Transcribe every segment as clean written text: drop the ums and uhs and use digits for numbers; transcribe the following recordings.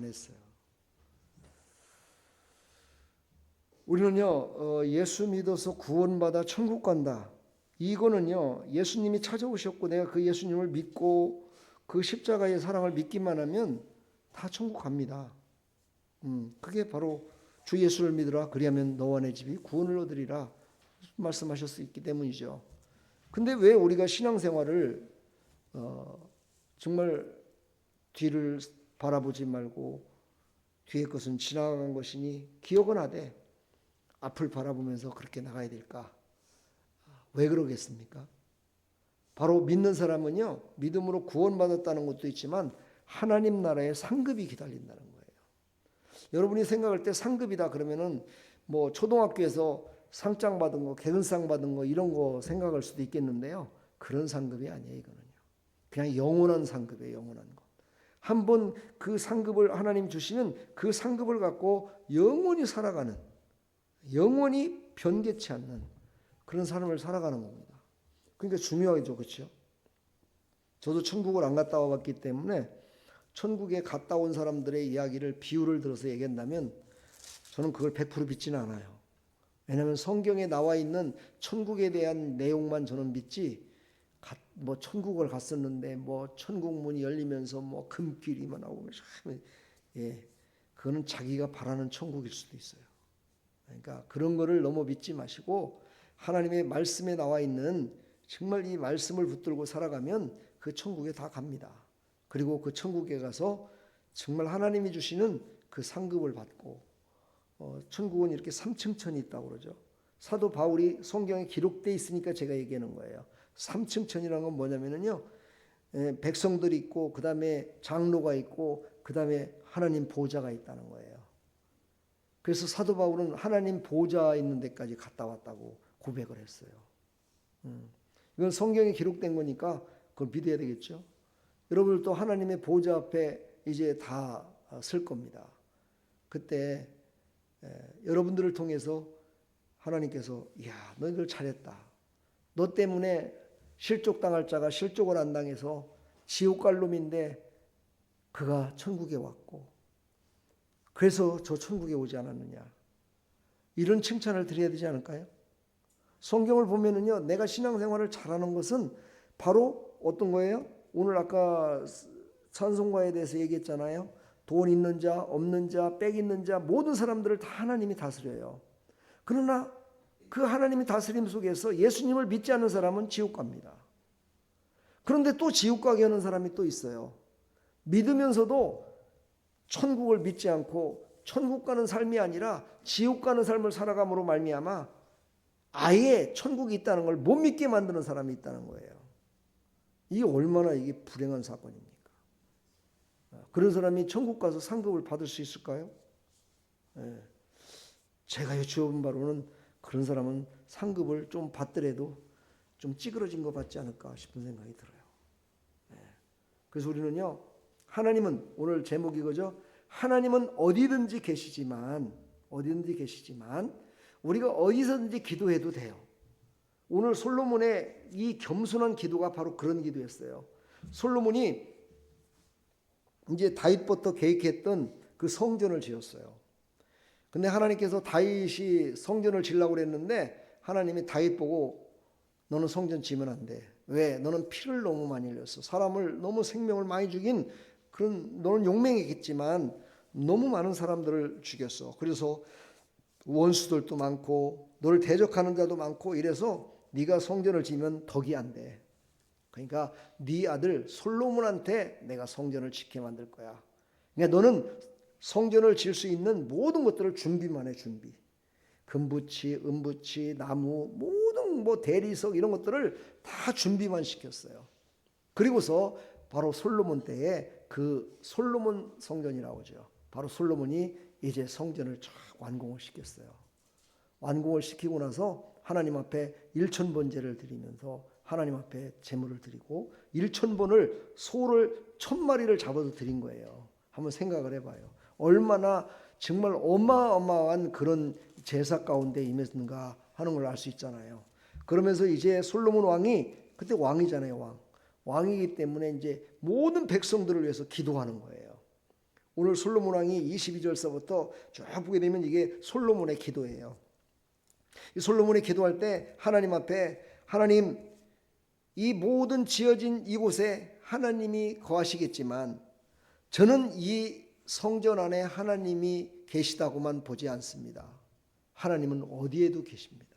했어요. 우리는요, 예수 믿어서 구원받아 천국 간다. 이거는요, 예수님이 찾아오셨고 내가 그 예수님을 믿고 그 십자가의 사랑을 믿기만 하면 다 천국 갑니다. 그게 바로 주 예수를 믿으라 그리하면 너와 내 집이 구원을 얻으리라 말씀하실 수 있기 때문이죠. 근데 왜 우리가 신앙생활을 정말 뒤를 바라보지 말고 뒤의 것은 지나간 것이니 기억은 하되 앞을 바라보면서 그렇게 나가야 될까? 왜 그러겠습니까? 바로 믿는 사람은요, 믿음으로 구원받았다는 것도 있지만 하나님 나라의 상급이 기다린다는 거예요. 여러분이 생각할 때 상급이다 그러면은 뭐 초등학교에서 상장 받은 거, 개근상 받은 거 이런 거 생각할 수도 있겠는데요. 그런 상급이 아니에요, 이거는요. 그냥 영원한 상급이에요, 영원한 거. 한번 그 상급을 하나님 주시는 그 상급을 갖고 영원히 살아가는, 영원히 변개치 않는 그런 삶을 살아가는 겁니다. 그러니까 중요하죠, 그렇죠? 저도 천국을 안 갔다 와봤기 때문에 천국에 갔다 온 사람들의 이야기를 비유를 들어서 얘기한다면 저는 그걸 100% 믿지는 않아요. 왜냐하면 성경에 나와 있는 천국에 대한 내용만 저는 믿지, 뭐 천국을 갔었는데 뭐 천국 문이 열리면서 뭐 금길이만 나오고, 그거는 자기가 바라는 천국일 수도 있어요. 그러니까 그런 거를 너무 믿지 마시고 하나님의 말씀에 나와 있는 정말 이 말씀을 붙들고 살아가면 그 천국에 다 갑니다. 그리고 그 천국에 가서 정말 하나님이 주시는 그 상급을 받고, 천국은 이렇게 3층천이 있다고 그러죠. 사도 바울이 성경에 기록되어 있으니까 제가 얘기하는 거예요. 3층천이라는 건 뭐냐면요, 백성들이 있고 그 다음에 장로가 있고 그 다음에 하나님 보좌가 있다는 거예요. 그래서 사도 바울은 하나님 보좌 있는 데까지 갔다 왔다고 고백을 했어요. 이건 성경에 기록된 거니까 그걸 믿어야 되겠죠. 여러분들도 하나님의 보좌 앞에 이제 다 설 겁니다. 그때 여러분들을 통해서 하나님께서 이야 너희들 잘했다. 너 때문에 실족당할 자가 실족을 안 당해서 지옥 갈 놈인데 그가 천국에 왔고 그래서 저 천국에 오지 않았느냐. 이런 칭찬을 드려야 되지 않을까요? 성경을 보면은요, 내가 신앙생활을 잘하는 것은 바로 어떤 거예요? 오늘 아까 찬송가에 대해서 얘기했잖아요. 돈 있는 자, 없는 자, 빽 있는 자, 모든 사람들을 다 하나님이 다스려요. 그러나 그 하나님이 다스림 속에서 예수님을 믿지 않는 사람은 지옥 갑니다. 그런데 또 지옥 가게 하는 사람이 또 있어요. 믿으면서도 천국을 믿지 않고 천국 가는 삶이 아니라 지옥 가는 삶을 살아감으로 말미암아 아예 천국이 있다는 걸 못 믿게 만드는 사람이 있다는 거예요. 이게 얼마나 이게 불행한 사건입니까? 그런 사람이 천국 가서 상급을 받을 수 있을까요? 제가 여쭤본 바로는 그런 사람은 상급을 좀 받더라도 좀 찌그러진 것 같지 않을까 싶은 생각이 들어요. 그래서 우리는요, 하나님은 오늘 제목이 그죠? 하나님은 어디든지 계시지만 우리가 어디서든지 기도해도 돼요. 오늘 솔로몬의 이 겸손한 기도가 바로 그런 기도였어요. 솔로몬이 이제 다윗부터 계획했던 그 성전을 지었어요. 근데 하나님께서 다윗이 성전을 지으려고 그랬는데 하나님이 다윗 보고 너는 성전 지으면 안 돼. 왜? 너는 피를 너무 많이 흘렸어. 사람을 너무 생명을 많이 죽인 그런, 너는 용맹이겠지만 너무 많은 사람들을 죽였어. 그래서 원수들도 많고 너를 대적하는 자도 많고 이래서 네가 성전을 지으면 덕이 안 돼. 그러니까 네 아들 솔로몬한테 내가 성전을 짓게 만들 거야. 그러니까 너는 성전을 지을 수 있는 모든 것들을 준비만 해, 준비. 금붙이, 은붙이, 나무, 모든 뭐 대리석 이런 것들을 다 준비만 시켰어요. 그리고서 바로 솔로몬 때에 그 솔로몬 성전이라고 하죠. 바로 솔로몬이 이제 성전을 쫙 완공을 시켰어요. 완공을 시키고 나서 하나님 앞에 1,000번제를 드리면서 하나님 앞에 제물을 드리고 1,000번을 소를 1,000마리를 잡아서 드린 거예요. 한번 생각을 해봐요. 얼마나 정말 어마어마한 그런 제사 가운데 임했는가 하는 걸 알 수 있잖아요. 그러면서 이제 솔로몬 왕이 그때 왕이잖아요, 왕이기 때문에 이제 모든 백성들을 위해서 기도하는 거예요. 오늘 솔로몬 왕이 22절서부터 쭉 보게 되면 이게 솔로몬의 기도예요. 이 솔로몬이 기도할 때 하나님 앞에 하나님 이 모든 지어진 이곳에 하나님이 거하시겠지만 저는 이 성전 안에 하나님이 계시다고만 보지 않습니다. 하나님은 어디에도 계십니다.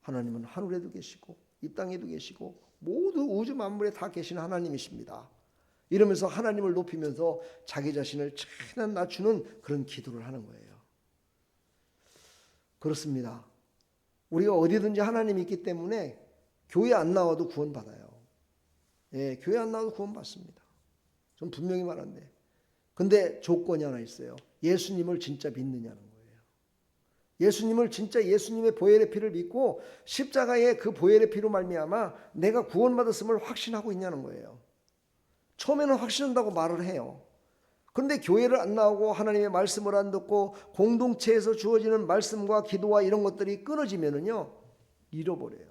하나님은 하늘에도 계시고 이 땅에도 계시고 모두 우주 만물에 다 계신 하나님이십니다. 이러면서 하나님을 높이면서 자기 자신을 최대한 낮추는 그런 기도를 하는 거예요. 그렇습니다. 우리가 어디든지 하나님이 있기 때문에 교회 안 나와도 구원받아요. 예, 교회 안 나와도 구원받습니다. 좀 분명히 말한데. 근데 조건이 하나 있어요. 예수님을 진짜 믿느냐는 거예요. 예수님을 진짜 예수님의 보혈의 피를 믿고 십자가의 그 보혈의 피로 말미암아 내가 구원받았음을 확신하고 있냐는 거예요. 처음에는 확신한다고 말을 해요. 그런데 교회를 안 나오고 하나님의 말씀을 안 듣고 공동체에서 주어지는 말씀과 기도와 이런 것들이 끊어지면은요 잃어버려요.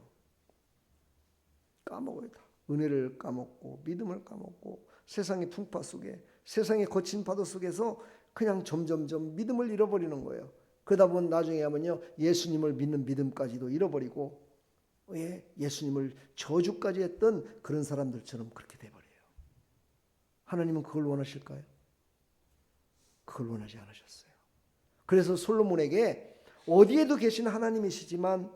까먹어요. 다. 은혜를 까먹고 믿음을 까먹고 세상의 풍파 속에 세상의 거친 파도 속에서 그냥 점점점 믿음을 잃어버리는 거예요. 그러다 보면 나중에 하면요 예수님을 믿는 믿음까지도 잃어버리고 예수님을 저주까지 했던 그런 사람들처럼 그렇게 돼버려요. 하나님은 그걸 원하실까요? 그걸 원하지 않으셨어요. 그래서 솔로몬에게 어디에도 계신 하나님이시지만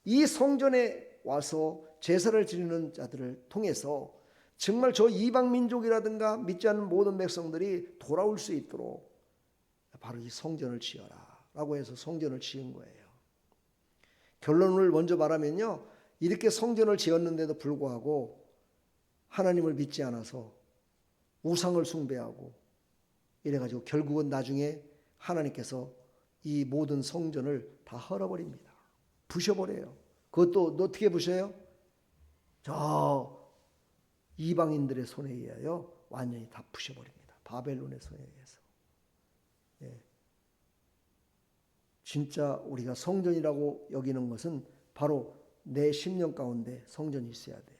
이 성전에 와서 제사를 지내는 자들을 통해서 정말 저 이방 민족이라든가 믿지 않는 모든 백성들이 돌아올 수 있도록 바로 이 성전을 지어라 라고 해서 성전을 지은 거예요. 결론을 먼저 말하면요 이렇게 성전을 지었는데도 불구하고 하나님을 믿지 않아서 우상을 숭배하고 이래가지고 결국은 나중에 하나님께서 이 모든 성전을 다 헐어버립니다. 부셔버려요. 그것도 어떻게 부셔요? 저 이방인들의 손에 의하여 완전히 다 부셔버립니다. 바벨론의 손에 의해서. 예. 진짜 우리가 성전이라고 여기는 것은 바로 내 심령 가운데 성전이 있어야 돼요.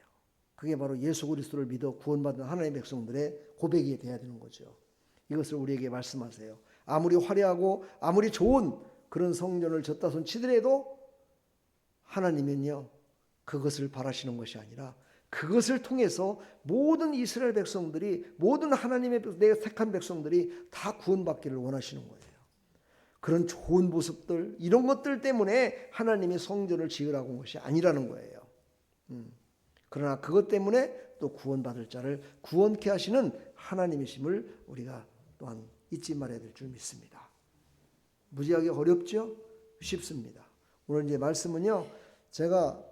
그게 바로 예수 그리스도를 믿어 구원받은 하나님의 백성들의 고백이 돼야 되는 거죠. 이것을 우리에게 말씀하세요. 아무리 화려하고 아무리 좋은 그런 성전을 졌다 손 치더라도 하나님은요 그것을 바라시는 것이 아니라 그것을 통해서 모든 이스라엘 백성들이 모든 하나님의 내 택한 백성들이 다 구원받기를 원하시는 거예요. 그런 좋은 모습들 이런 것들 때문에 하나님이 성전을 지으라고 한 것이 아니라는 거예요. 그러나 그것 때문에 또 구원받을 자를 구원케 하시는 하나님이심을 우리가 또한 잊지 말아야 될 줄 믿습니다. 무지하게 어렵죠? 쉽습니다. 오늘 이제 말씀은요 제가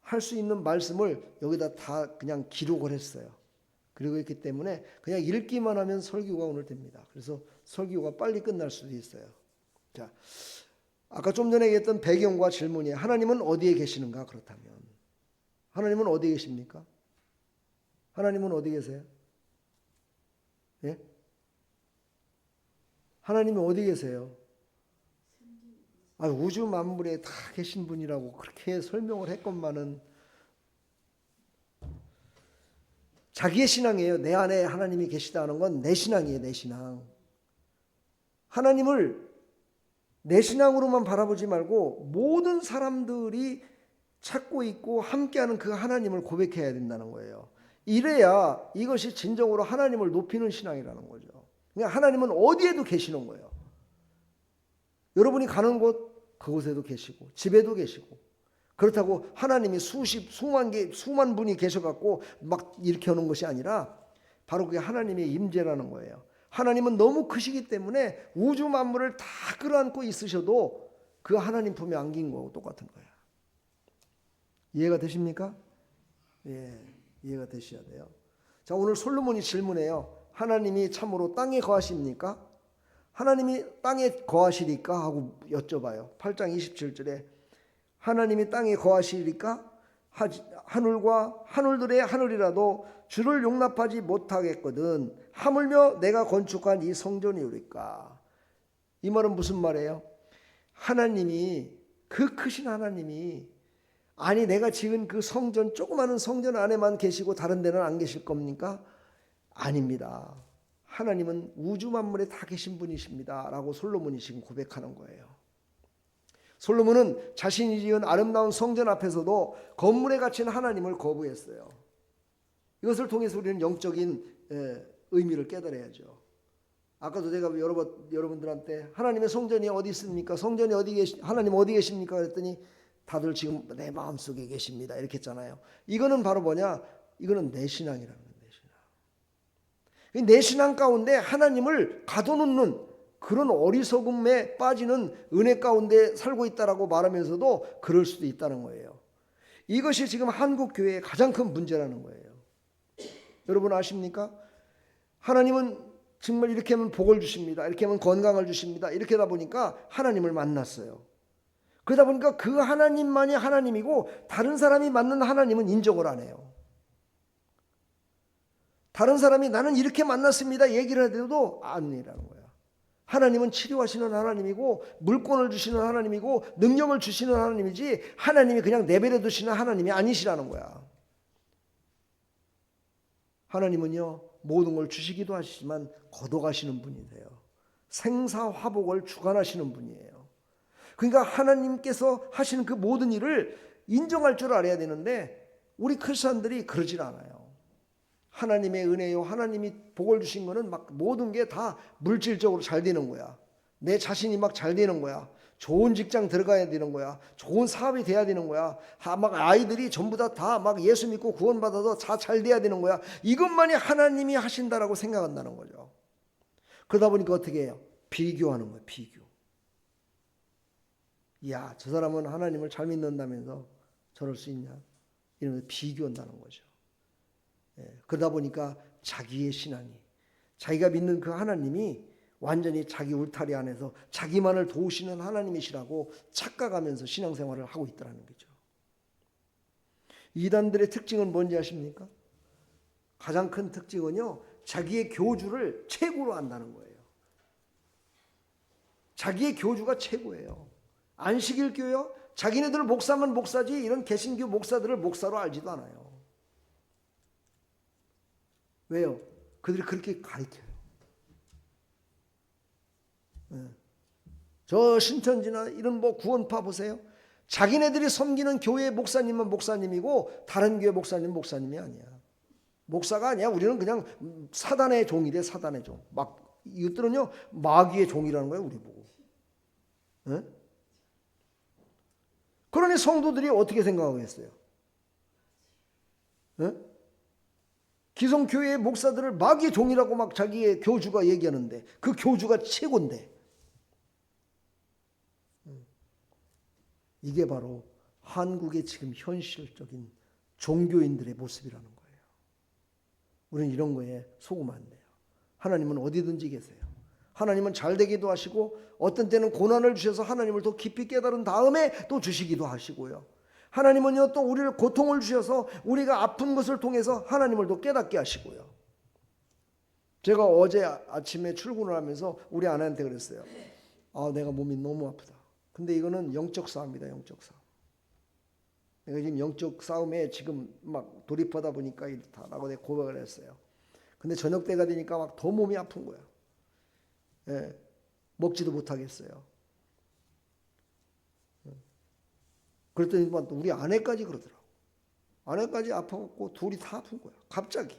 할 수 있는 말씀을 여기다 다 그냥 기록을 했어요. 그리고 있기 때문에 그냥 읽기만 하면 설교가 오늘 됩니다. 그래서 설교가 빨리 끝날 수도 있어요. 자, 아까 좀 전에 얘기했던 배경과 질문이 하나님은 어디에 계시는가? 그렇다면 하나님은 어디에 계십니까? 하나님은 어디 계세요? 예? 하나님은 어디 계세요? 우주 만물에 다 계신 분이라고 그렇게 설명을 했건만은 자기의 신앙이에요. 내 안에 하나님이 계시다는 건 내 신앙이에요. 내 신앙. 하나님을 내 신앙으로만 바라보지 말고 모든 사람들이 찾고 있고 함께하는 그 하나님을 고백해야 된다는 거예요. 이래야 이것이 진정으로 하나님을 높이는 신앙이라는 거죠. 그러니까 하나님은 어디에도 계시는 거예요. 여러분이 가는 곳 그곳에도 계시고 집에도 계시고 그렇다고 하나님이 수만 분이 계셔갖고 막 이렇게 하는 것이 아니라 바로 그게 하나님의 임재라는 거예요. 하나님은 너무 크시기 때문에 우주 만물을 다 끌어안고 있으셔도 그 하나님 품에 안긴 거하고 똑같은 거예요. 이해가 되십니까? 예, 이해가 되셔야 돼요. 자, 오늘 솔로몬이 질문해요. 하나님이 참으로 땅에 거하십니까? 하나님이 땅에 거하시리까? 하고 여쭤봐요. 8장 27절에 하나님이 땅에 거하시리까? 하늘과 하늘들의 하늘이라도 주를 용납하지 못하겠거든 하물며 내가 건축한 이 성전이오리까? 이 말은 무슨 말이에요? 하나님이 그 크신 하나님이 아니 내가 지은 그 성전 조그마한 성전 안에만 계시고 다른 데는 안 계실 겁니까? 아닙니다. 하나님은 우주 만물에 다 계신 분이십니다 라고 솔로몬이 지금 고백하는 거예요. 솔로몬은 자신이 지은 아름다운 성전 앞에서도 건물에 갇힌 하나님을 거부했어요. 이것을 통해서 우리는 영적인 의미를 깨달아야죠. 아까도 제가 여러분들한테 하나님의 성전이 어디 있습니까? 성전이 하나님 어디 계십니까? 그랬더니 다들 지금 내 마음속에 계십니다 이렇게 했잖아요. 이거는 바로 뭐냐? 이거는 내 신앙이라는 거예요. 내 신앙 가운데 하나님을 가둬놓는 그런 어리석음에 빠지는 은혜 가운데 살고 있다라고 말하면서도 그럴 수도 있다는 거예요. 이것이 지금 한국 교회의 가장 큰 문제라는 거예요. 여러분 아십니까? 하나님은 정말 이렇게 하면 복을 주십니다. 이렇게 하면 건강을 주십니다. 이렇게 하다 보니까 하나님을 만났어요. 그러다 보니까 그 하나님만이 하나님이고 다른 사람이 만난 하나님은 인정을 안 해요. 다른 사람이 나는 이렇게 만났습니다 얘기를 해도 아니라는 거야. 하나님은 치료하시는 하나님이고 물권을 주시는 하나님이고 능력을 주시는 하나님이지 하나님이 그냥 내버려 두시는 하나님이 아니시라는 거야. 하나님은요 모든 걸 주시기도 하시지만 거둬가시는 분이세요. 생사화복을 주관하시는 분이에요. 그러니까 하나님께서 하시는 그 모든 일을 인정할 줄 알아야 되는데 우리 크리스천들이 그러질 않아요. 하나님의 은혜요, 하나님이 복을 주신 거는 막 모든 게 다 물질적으로 잘 되는 거야. 내 자신이 막 잘 되는 거야. 좋은 직장 들어가야 되는 거야. 좋은 사업이 돼야 되는 거야. 막 아이들이 전부 다 막 예수 믿고 구원받아서 다 잘 돼야 되는 거야. 이것만이 하나님이 하신다라고 생각한다는 거죠. 그러다 보니까 어떻게 해요? 비교하는 거예요. 비교. 야, 저 사람은 하나님을 잘 믿는다면서 저럴 수 있냐? 이러면서 비교한다는 거죠. 그러다 보니까 자기의 신앙이 자기가 믿는 그 하나님이 완전히 자기 울타리 안에서 자기만을 도우시는 하나님이시라고 착각하면서 신앙생활을 하고 있다는 거죠. 이단들의 특징은 뭔지 아십니까? 가장 큰 특징은요 자기의 교주를 최고로 안다는 거예요. 자기의 교주가 최고예요. 안식일 교회요 자기네들 목사면 목사지 이런 개신교 목사들을 목사로 알지도 않아요. 왜요? 그들이 그렇게 가르쳐요. 저 신천지나 이런 뭐 구원파 보세요. 자기네들이 섬기는 교회 목사님은 목사님이고 다른 교회 목사님은 목사님이 아니야. 목사가 아니야. 우리는 그냥 사단의 종이래. 사단의 종. 막 이것들은요 마귀의 종이라는 거예요. 우리 보고. 그러니 성도들이 어떻게 생각하겠어요? 기성교회의 목사들을 마귀의 종이라고 막 자기의 교주가 얘기하는데 그 교주가 최고인데 이게 바로 한국의 지금 현실적인 종교인들의 모습이라는 거예요. 우리는 이런 거에 속으면 안 돼요. 하나님은 어디든지 계세요. 하나님은 잘 되기도 하시고 어떤 때는 고난을 주셔서 하나님을 더 깊이 깨달은 다음에 또 주시기도 하시고요. 하나님은요 또 우리를 고통을 주셔서 우리가 아픈 것을 통해서 하나님을 더 깨닫게 하시고요. 제가 어제 아침에 출근을 하면서 우리 아내한테 그랬어요. 내가 몸이 너무 아프다. 근데 이거는 영적 싸움이다. 영적 싸움. 내가 지금 영적 싸움에 지금 막 돌입하다 보니까 이렇다라고 내가 고백을 했어요. 근데 저녁 때가 되니까 막 더 몸이 아픈 거야. 먹지도 못하겠어요. 그랬더니 우리 아내까지 그러더라고. 아내까지 아파갖고 둘이 다 아픈 거야. 갑자기.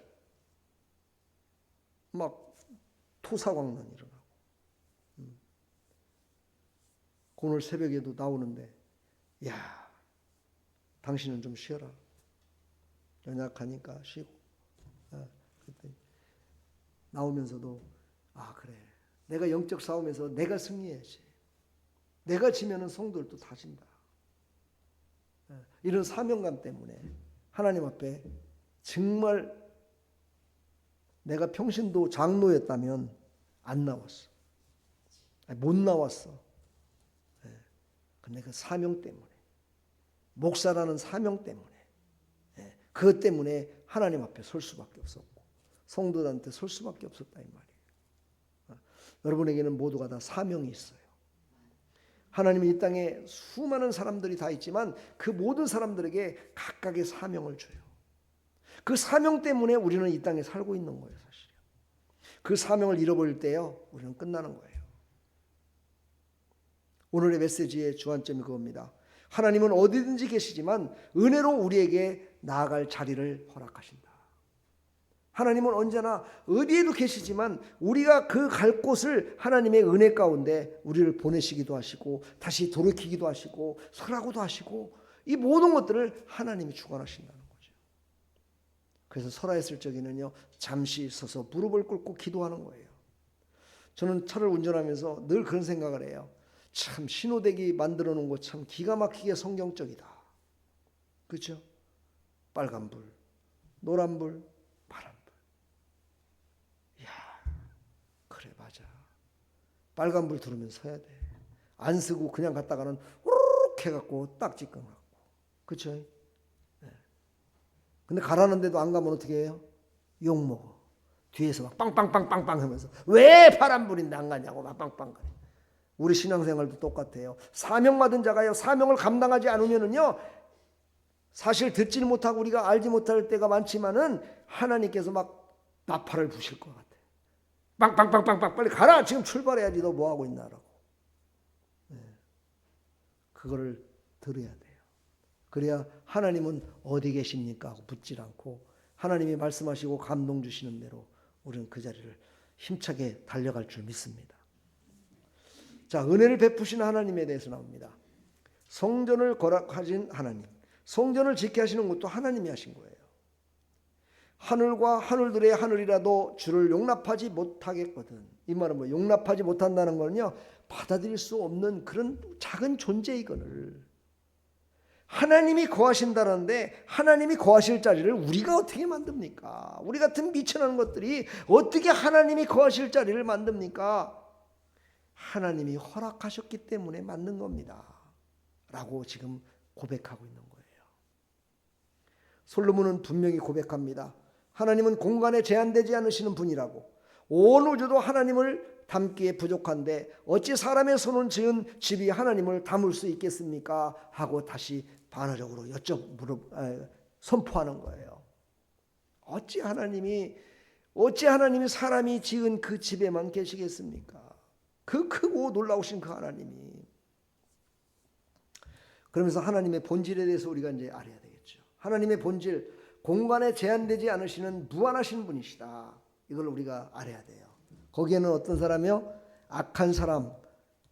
막 토사광난 일어나고. 오늘 새벽에도 나오는데 야 당신은 좀 쉬어라. 연약하니까 쉬고. 그랬더니 나오면서도 그래. 내가 영적 싸움에서 내가 승리해야지. 내가 지면은 성도들도 다 진다. 이런 사명감 때문에 하나님 앞에 정말 내가 평신도 장로였다면 안 나왔어. 못 나왔어. 근데 그 사명 때문에 목사라는 사명 때문에 그것 때문에 하나님 앞에 설 수밖에 없었고 성도들한테 설 수밖에 없었다 이 말이에요. 여러분에게는 모두가 다 사명이 있어요. 하나님이 이 땅에 수많은 사람들이 다 있지만 그 모든 사람들에게 각각의 사명을 줘요. 그 사명 때문에 우리는 이 땅에 살고 있는 거예요, 사실. 그 사명을 잃어버릴 때요, 우리는 끝나는 거예요. 오늘의 메시지의 주안점이 그겁니다. 하나님은 어디든지 계시지만 은혜로 우리에게 나아갈 자리를 허락하신다. 하나님은 언제나 어디에도 계시지만 우리가 그 갈 곳을 하나님의 은혜 가운데 우리를 보내시기도 하시고 다시 돌이키기도 하시고 설하고도 하시고 이 모든 것들을 하나님이 주관하신다는 거죠. 그래서 설하였을 적에는요, 잠시 서서 무릎을 꿇고 기도하는 거예요. 저는 차를 운전하면서 늘 그런 생각을 해요. 참 신호대기 만들어 놓은 거 참 기가 막히게 성경적이다. 그렇죠? 빨간불, 노란불, 파란불. 이야, 그래 맞아. 빨간불 들으면 서야 돼. 안 쓰고 그냥 갔다가는 우르륵 해갖고 딱 찌끈하고. 그렇죠? 네. 근데 가라는데도 안 가면 어떻게 해요? 욕먹어. 뒤에서 막 빵빵빵빵빵 하면서 왜 파란불인데 안 가냐고 막 빵빵거려. 우리 신앙생활도 똑같아요. 사명받은 자가요, 사명을 감당하지 않으면은요, 사실 듣지는 못하고 우리가 알지 못할 때가 많지만은 하나님께서 막 나팔을 부실 것 같아. 빵빵빵빵빵 빨리 가라. 지금 출발해야지. 너 뭐 하고 있나라고. 네. 그거를 들어야 돼요. 그래야 하나님은 어디 계십니까 하고 묻질 않고 하나님이 말씀하시고 감동 주시는 대로 우리는 그 자리를 힘차게 달려갈 줄 믿습니다. 자, 은혜를 베푸신 하나님에 대해서 나옵니다. 성전을 거룩하신 하나님, 성전을 지켜 하시는 것도 하나님이 하신 거예요. 하늘과 하늘들의 하늘이라도 주를 용납하지 못하겠거든. 이 말은 뭐 용납하지 못한다는 거는요, 받아들일 수 없는 그런 작은 존재이거늘. 하나님이 거하신다는데 하나님이 거하실 자리를 우리가 어떻게 만듭니까? 우리 같은 미천한 것들이 어떻게 하나님이 거하실 자리를 만듭니까? 하나님이 허락하셨기 때문에 만든 겁니다. 라고 지금 고백하고 있는 거예요. 솔로몬은 분명히 고백합니다. 하나님은 공간에 제한되지 않으시는 분이라고. 온 우주도 하나님을 담기에 부족한데 어찌 사람의 손은 지은 집이 하나님을 담을 수 있겠습니까? 하고 다시 반어적으로 선포하는 거예요. 어찌 하나님이 사람이 지은 그 집에만 계시겠습니까? 그 크고 놀라우신 그 하나님이. 그러면서 하나님의 본질에 대해서 우리가 이제 알아야 되겠죠. 하나님의 본질, 공간에 제한되지 않으시는 무한하신 분이시다. 이걸 우리가 알아야 돼요. 거기에는 어떤 사람이요? 악한 사람,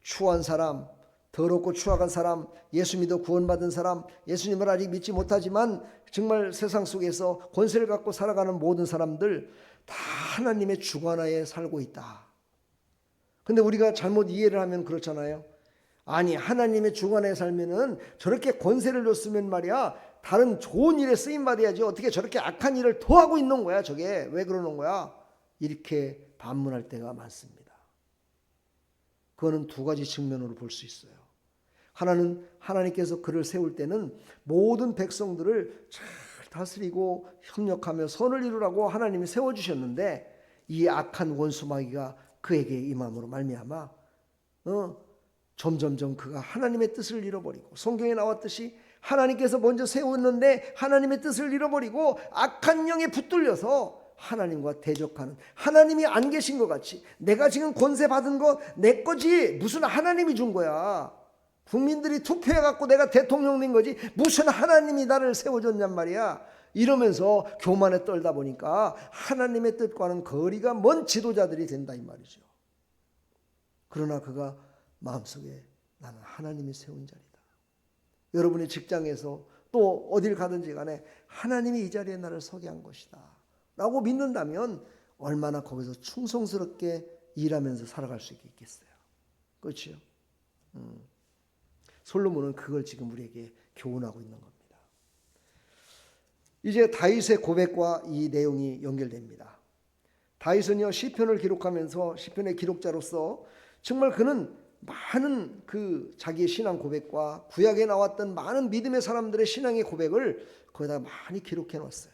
추한 사람, 더럽고 추악한 사람, 예수 믿어 구원받은 사람, 예수님을 아직 믿지 못하지만 정말 세상 속에서 권세를 갖고 살아가는 모든 사람들 다 하나님의 주관하에 살고 있다. 근데 우리가 잘못 이해를 하면 그렇잖아요. 아니, 하나님의 주관하에 살면은 저렇게 권세를 줬으면 말이야, 다른 좋은 일에 쓰임 받아야지 어떻게 저렇게 악한 일을 더 하고 있는 거야. 저게 왜 그러는 거야? 이렇게 반문할 때가 많습니다. 그거는 두 가지 측면으로 볼 수 있어요. 하나는 하나님께서 그를 세울 때는 모든 백성들을 잘 다스리고 협력하며 선을 이루라고 하나님이 세워주셨는데 이 악한 원수 마귀가 그에게 임함으로 말미암아 점점점 그가 하나님의 뜻을 잃어버리고, 성경에 나왔듯이 하나님께서 먼저 세웠는데 하나님의 뜻을 잃어버리고 악한 영에 붙들려서 하나님과 대적하는, 하나님이 안 계신 것 같이 내가 지금 권세 받은 거 내 거지 무슨 하나님이 준 거야, 국민들이 투표해갖고 내가 대통령 된 거지 무슨 하나님이 나를 세워줬냔 말이야, 이러면서 교만에 떨다 보니까 하나님의 뜻과는 거리가 먼 지도자들이 된다 이 말이죠. 그러나 그가 마음속에 나는 하나님이 세운 자리다, 여러분의 직장에서 또 어딜 가든지 간에 하나님이 이 자리에 나를 서게 한 것이다 라고 믿는다면 얼마나 거기서 충성스럽게 일하면서 살아갈 수 있겠어요. 그렇죠? 솔로몬은 그걸 지금 우리에게 교훈하고 있는 겁니다. 이제 다윗의 고백과 이 내용이 연결됩니다. 다윗은요, 시편을 기록하면서 시편의 기록자로서 정말 그는 많은 그 자기의 신앙 고백과 구약에 나왔던 많은 믿음의 사람들의 신앙의 고백을 거기다 많이 기록해 놨어요.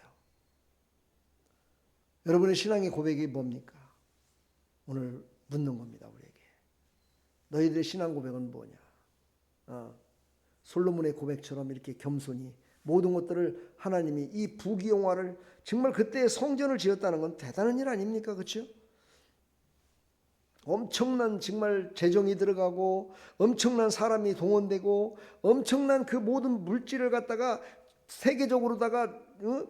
여러분의 신앙의 고백이 뭡니까? 오늘 묻는 겁니다, 우리에게. 너희들의 신앙 고백은 뭐냐? 솔로몬의 고백처럼 이렇게 겸손히 모든 것들을 하나님이 이 부귀영화를 정말 그때 성전을 지었다는 건 대단한 일 아닙니까? 그렇죠? 엄청난 정말 재정이 들어가고 엄청난 사람이 동원되고 엄청난 그 모든 물질을 갖다가 세계적으로다가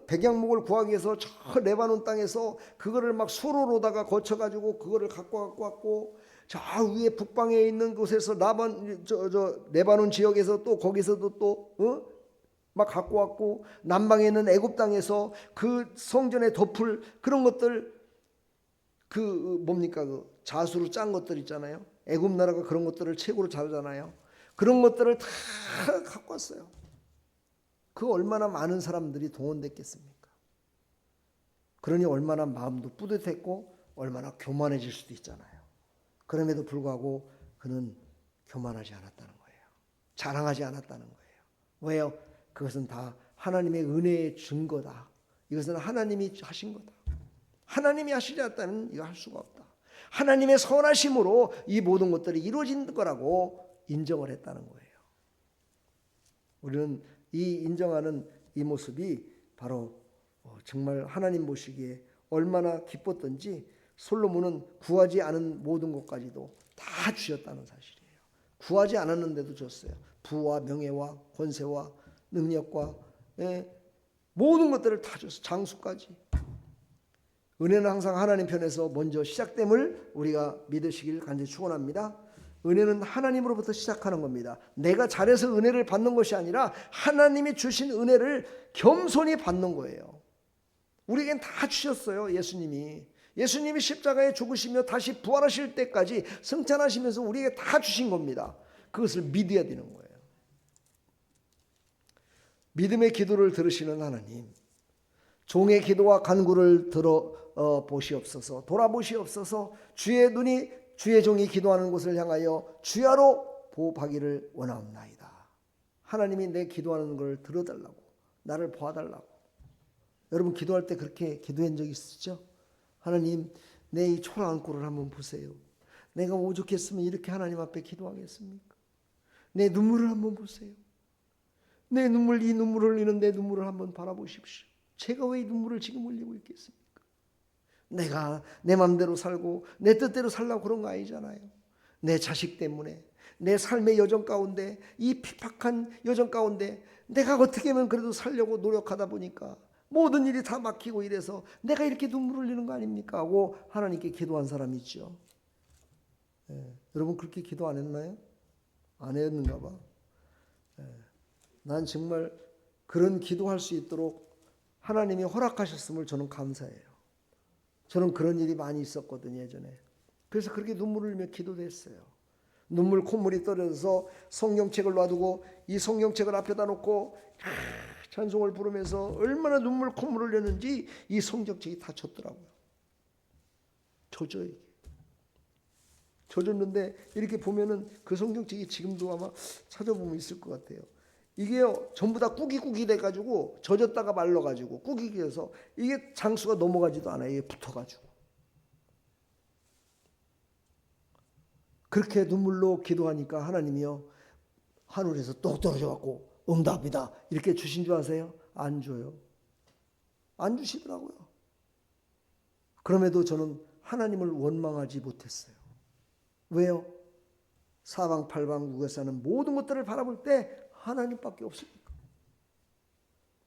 백양목을 구하기 위해서 저 레바논 땅에서 그거를 막 수로로다가 거쳐가지고 그거를 갖고 왔고 저 위에 북방에 있는 곳에서 레바논 지역에서 또 거기서도 또 막 갖고 왔고 남방에 있는 애굽 땅에서 그 성전에 덮을 그런 것들 그 뭡니까 그 자수로 짠 것들 있잖아요. 애굽 나라가 그런 것들을 최고로 잘하잖아요. 그런 것들을 다 갖고 왔어요. 그 얼마나 많은 사람들이 동원됐겠습니까? 그러니 얼마나 마음도 뿌듯했고 얼마나 교만해질 수도 있잖아요. 그럼에도 불구하고 그는 교만하지 않았다는 거예요. 자랑하지 않았다는 거예요. 왜요? 그것은 다 하나님의 은혜의 증거다. 이것은 하나님이 하신 거다. 하나님이 하시지 않았다면 이거 할 수가 없다. 하나님의 선하심으로 이 모든 것들이 이루어진 거라고 인정을 했다는 거예요. 우리는 이 인정하는 이 모습이 바로 정말 하나님 보시기에 얼마나 기뻤던지 솔로몬은 구하지 않은 모든 것까지도 다 주셨다는 사실이에요. 구하지 않았는데도 줬어요. 부와 명예와 권세와 능력과 모든 것들을 다 줬어요. 장수까지. 은혜는 항상 하나님 편에서 먼저 시작됨을 우리가 믿으시길 간절히 축원합니다. 은혜는 하나님으로부터 시작하는 겁니다. 내가 잘해서 은혜를 받는 것이 아니라 하나님이 주신 은혜를 겸손히 받는 거예요. 우리에겐 다 주셨어요. 예수님이 십자가에 죽으시며 다시 부활하실 때까지 승천하시면서 우리에게 다 주신 겁니다. 그것을 믿어야 되는 거예요. 믿음의 기도를 들으시는 하나님, 종의 기도와 간구를 보시옵소서. 돌아보시옵소서. 주의 눈이 주의 종이 기도하는 곳을 향하여 주야로 보호하기를 원하옵나이다. 하나님이 내 기도하는 걸 들어달라고, 나를 보아달라고. 여러분 기도할 때 그렇게 기도한 적 있으시죠? 하나님, 내 이 초라한 꼴을 한번 보세요. 내가 오죽했으면 이렇게 하나님 앞에 기도하겠습니까? 내 눈물을 한번 보세요. 이 눈물을 흘리는 내 눈물을 한번 바라보십시오. 제가 왜 이 눈물을 지금 흘리고 있겠습니까? 내가 내 마음대로 살고 내 뜻대로 살려고 그런 거 아니잖아요. 내 자식 때문에 내 삶의 여정 가운데, 이 핍박한 여정 가운데 내가 어떻게 하면 그래도 살려고 노력하다 보니까 모든 일이 다 막히고 이래서 내가 이렇게 눈물을 흘리는 거 아닙니까? 하고 하나님께 기도한 사람이 있죠. 여러분 그렇게 기도 안 했나요? 안 했는가 봐. 난 정말 그런 기도할 수 있도록 하나님이 허락하셨음을 저는 감사해요. 저는 그런 일이 많이 있었거든요, 예전에. 그래서 그렇게 눈물을 흘리며 기도도 했어요. 눈물 콧물이 떨어져서 성경책을 놔두고 이 성경책을 앞에다 놓고 찬송을 부르면서 얼마나 눈물 콧물을 흘렸는지 이 성경책이 다 젖더라고요. 젖어요. 젖었는데 이렇게 보면은 그 성경책이 지금도 아마 찾아보면 있을 것 같아요. 이게요 전부 다 꾸기꾸기 돼가지고 젖었다가 말라가지고 꾸기기 해서 이게 장수가 넘어가지도 않아요. 이게 붙어가지고. 그렇게 눈물로 기도하니까 하나님이요 하늘에서 똑 떨어져갖고 응답이다 이렇게 주신 줄 아세요? 안 줘요. 안 주시더라고요. 그럼에도 저는 하나님을 원망하지 못했어요. 왜요? 사방팔방국에 사는 모든 것들을 바라볼 때 하나님밖에 없으니까.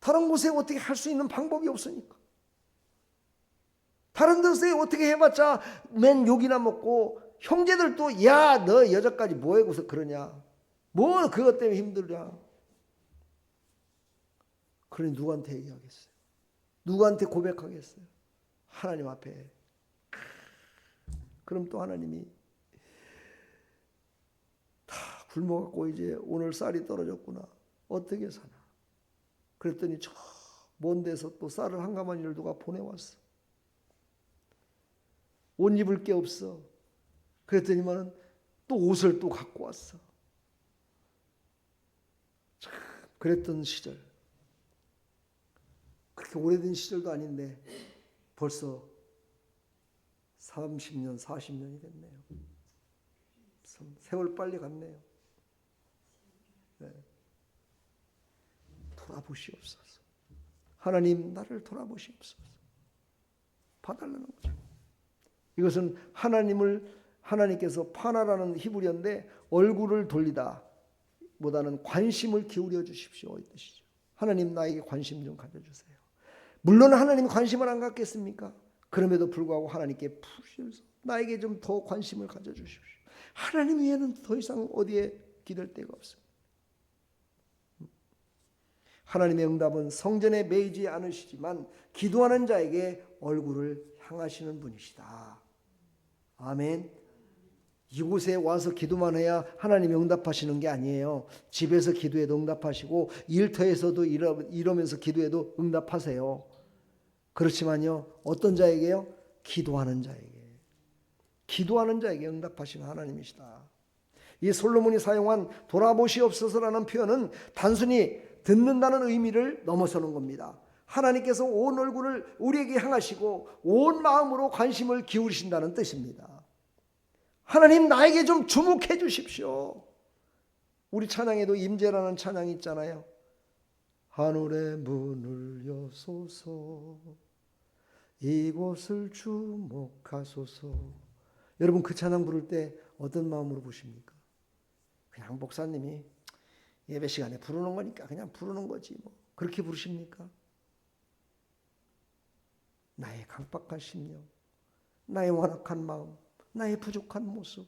다른 곳에 어떻게 할 수 있는 방법이 없으니까. 다른 데서 어떻게 해봤자 맨 욕이나 먹고 형제들도 야 너 여자까지 뭐해 고서 그러냐. 뭐 그것 때문에 힘들냐. 그러니 누구한테 얘기하겠어요? 누구한테 고백하겠어요? 하나님 앞에. 그럼 또 하나님이 다 굶어갖고 이제 오늘 쌀이 떨어졌구나. 어떻게 사나. 그랬더니 저 먼 데서 또 쌀을 한 가마니를 누가 보내왔어. 옷 입을 게 없어. 그랬더니만은 또 옷을 또 갖고 왔어. 참 그랬던 시절. 그렇게 오래된 시절도 아닌데 벌써 30년, 40년이 됐네요. 세월 빨리 갔네요. 네. 돌아보시옵소서. 하나님 나를 돌아보시옵소서. 봐달라는 거죠. 이것은 하나님께서 파나라는 히브리어인데 얼굴을 돌리다 보다는 관심을 기울여 주십시오 이 뜻이죠. 하나님 나에게 관심 좀 가져주세요. 물론 하나님 관심을 안 갖겠습니까? 그럼에도 불구하고 하나님께 푸셔서 나에게 좀 더 관심을 가져주십시오. 하나님 외에는 더 이상 어디에 기댈 데가 없습니다. 하나님의 응답은 성전에 매이지 않으시지만 기도하는 자에게 얼굴을 향하시는 분이시다. 아멘. 이곳에 와서 기도만 해야 하나님이 응답하시는 게 아니에요. 집에서 기도해도 응답하시고 일터에서도 이러면서 기도해도 응답하세요. 그렇지만요, 어떤 자에게요? 기도하는 자에게 응답하시는 하나님이시다. 이 솔로몬이 사용한 돌아보시옵소서라는 표현은 단순히 듣는다는 의미를 넘어서는 겁니다. 하나님께서 온 얼굴을 우리에게 향하시고 온 마음으로 관심을 기울이신다는 뜻입니다. 하나님 나에게 좀 주목해 주십시오. 우리 찬양에도 임재라는 찬양이 있잖아요. 하늘의 문을 여소서 이곳을 주목하소서. 여러분 그 찬양 부를 때 어떤 마음으로 부십니까? 그냥 목사님이 예배 시간에 부르는 거니까 그냥 부르는 거지 뭐 그렇게 부르십니까? 나의 강박한 심령, 나의 완악한 마음, 나의 부족한 모습,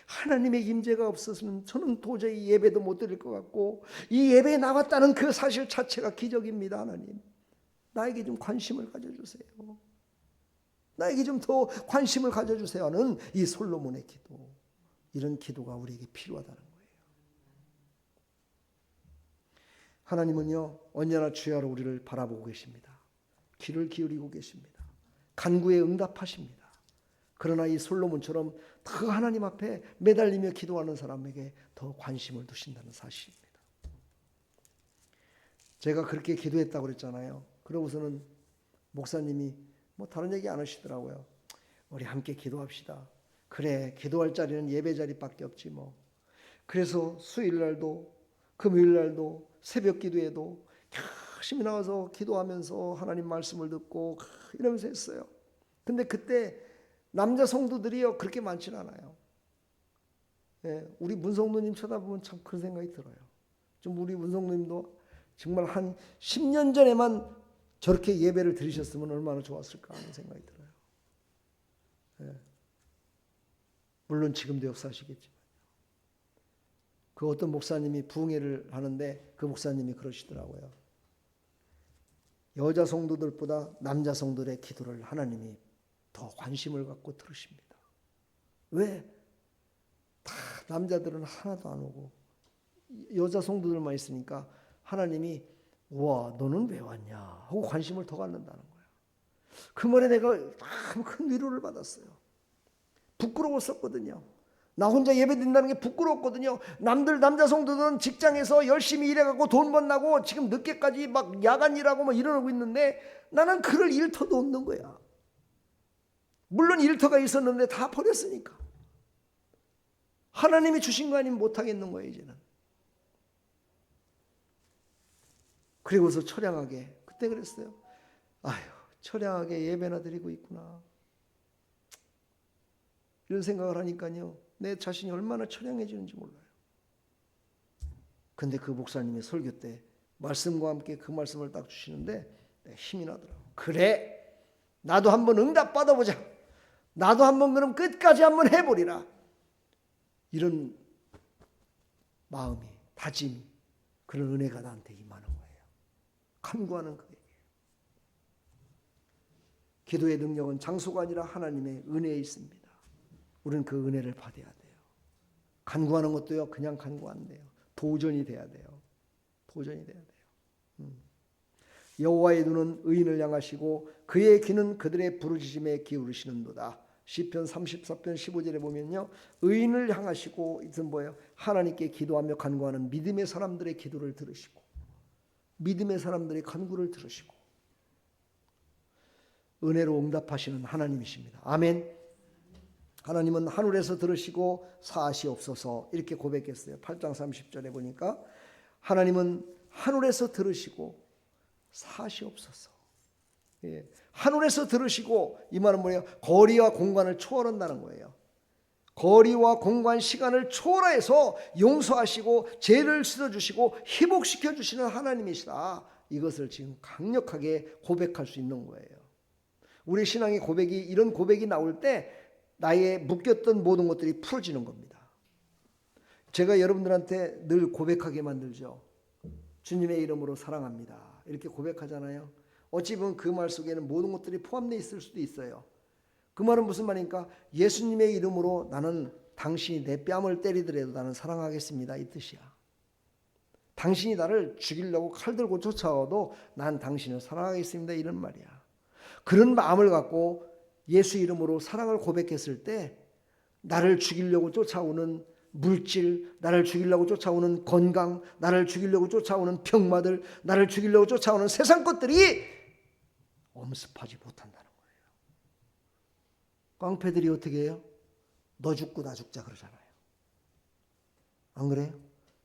하나님의 임재가 없었으면 저는 도저히 예배도 못 드릴 것 같고 이 예배에 나왔다는 그 사실 자체가 기적입니다. 하나님 나에게 좀 관심을 가져주세요. 나에게 좀 더 관심을 가져주세요 하는 이 솔로몬의 기도, 이런 기도가 우리에게 필요하다는 거예요. 하나님은요 언제나 주야로 우리를 바라보고 계십니다. 귀를 기울이고 계십니다. 간구에 응답하십니다. 그러나 이 솔로몬처럼 더 하나님 앞에 매달리며 기도하는 사람에게 더 관심을 두신다는 사실입니다. 제가 그렇게 기도했다고 그랬잖아요. 그러고서는 목사님이 뭐 다른 얘기 안 하시더라고요. 우리 함께 기도합시다. 그래, 기도할 자리는 예배 자리밖에 없지 뭐. 그래서 수요일 날도 금요일 날도 새벽 기도에도 열심히 나와서 기도하면서 하나님 말씀을 듣고 이러면서 했어요. 근데 그때 남자 성도들이요 그렇게 많지는 않아요. 예, 우리 문성도님 쳐다보면 참 그런 생각이 들어요. 좀 우리 문성도님도 정말 한 10년 전에만 저렇게 예배를 드리셨으면 얼마나 좋았을까 하는 생각이 들어요. 예. 물론 지금도 역사하시겠지만 그 어떤 목사님이 부흥회를 하는데 그 목사님이 그러시더라고요. 여자 성도들보다 남자 성도들의 기도를 하나님이 더 관심을 갖고 들으십니다. 왜? 다 남자들은 하나도 안 오고 여자 성도들만 있으니까 하나님이 와 너는 왜 왔냐 하고 관심을 더 갖는다는 거예요. 그 말에 내가 참 큰 위로를 받았어요. 부끄러웠었거든요. 나 혼자 예배 드린다는 게 부끄러웠거든요. 남자 성도들은 직장에서 열심히 일해갖고 돈 번다고 지금 늦게까지 막 야간 일하고 막 이러고 있는데 나는 그럴 일터도 없는 거야. 물론 일터가 있었는데 다 버렸으니까. 하나님이 주신 거 아니면 못하겠는 거예요 이제는. 그리고서 처량하게 그때 그랬어요. 아휴 처량하게 예배나 드리고 있구나. 이런 생각을 하니까요. 내 자신이 얼마나 처량해지는지 몰라요. 근데 그 목사님이 설교 때 말씀과 함께 그 말씀을 딱 주시는데 힘이 나더라고. 그래 나도 한번 응답 받아보자. 나도 한번 그럼 끝까지 한번 해보리라. 이런 마음이 다짐이 그런 은혜가 나한테 임하는 거예요. 간구하는 그에게. 기도의 능력은 장소가 아니라 하나님의 은혜에 있습니다. 우리는 그 은혜를 받아야 돼요. 간구하는 것도요 그냥 간구 안 돼요. 도전이 돼야 돼요. 도전이 돼야 돼요. 여호와의 눈은 의인을 향하시고 그의 귀는 그들의 부르짖음에 기울이시는도다. 시편 34편 15절에 보면요 의인을 향하시고 이것은 뭐예요? 하나님께 기도하며 간구하는 믿음의 사람들의 기도를 들으시고 믿음의 사람들의 간구를 들으시고 은혜로 응답하시는 하나님이십니다. 아멘. 하나님은 하늘에서 들으시고 사하시옵소서 이렇게 고백했어요. 8장 30절에 보니까 하나님은 하늘에서 들으시고 사하시옵소서. 예. 하늘에서 들으시고 이 말은 뭐예요? 거리와 공간을 초월한다는 거예요. 거리와 공간, 시간을 초월해서 용서하시고 죄를 씻어주시고 회복시켜주시는 하나님이시다. 이것을 지금 강력하게 고백할 수 있는 거예요. 우리 신앙의 고백이, 이런 고백이 나올 때 나의 묶였던 모든 것들이 풀어지는 겁니다. 제가 여러분들한테 늘 고백하게 만들죠. 주님의 이름으로 사랑합니다. 이렇게 고백하잖아요. 어찌 보면 그 말 속에는 모든 것들이 포함되어 있을 수도 있어요. 그 말은 무슨 말입니까? 예수님의 이름으로 나는 당신이 내 뺨을 때리더라도 나는 사랑하겠습니다, 이 뜻이야. 당신이 나를 죽이려고 칼 들고 쫓아와도 난 당신을 사랑하겠습니다, 이런 말이야. 그런 마음을 갖고 예수 이름으로 사랑을 고백했을 때 나를 죽이려고 쫓아오는 물질, 나를 죽이려고 쫓아오는 건강, 나를 죽이려고 쫓아오는 병마들, 나를 죽이려고 쫓아오는 세상 것들이 엄습하지 못한다는 거예요. 깡패들이 어떻게 해요? 너 죽고 나 죽자 그러잖아요. 안 그래요?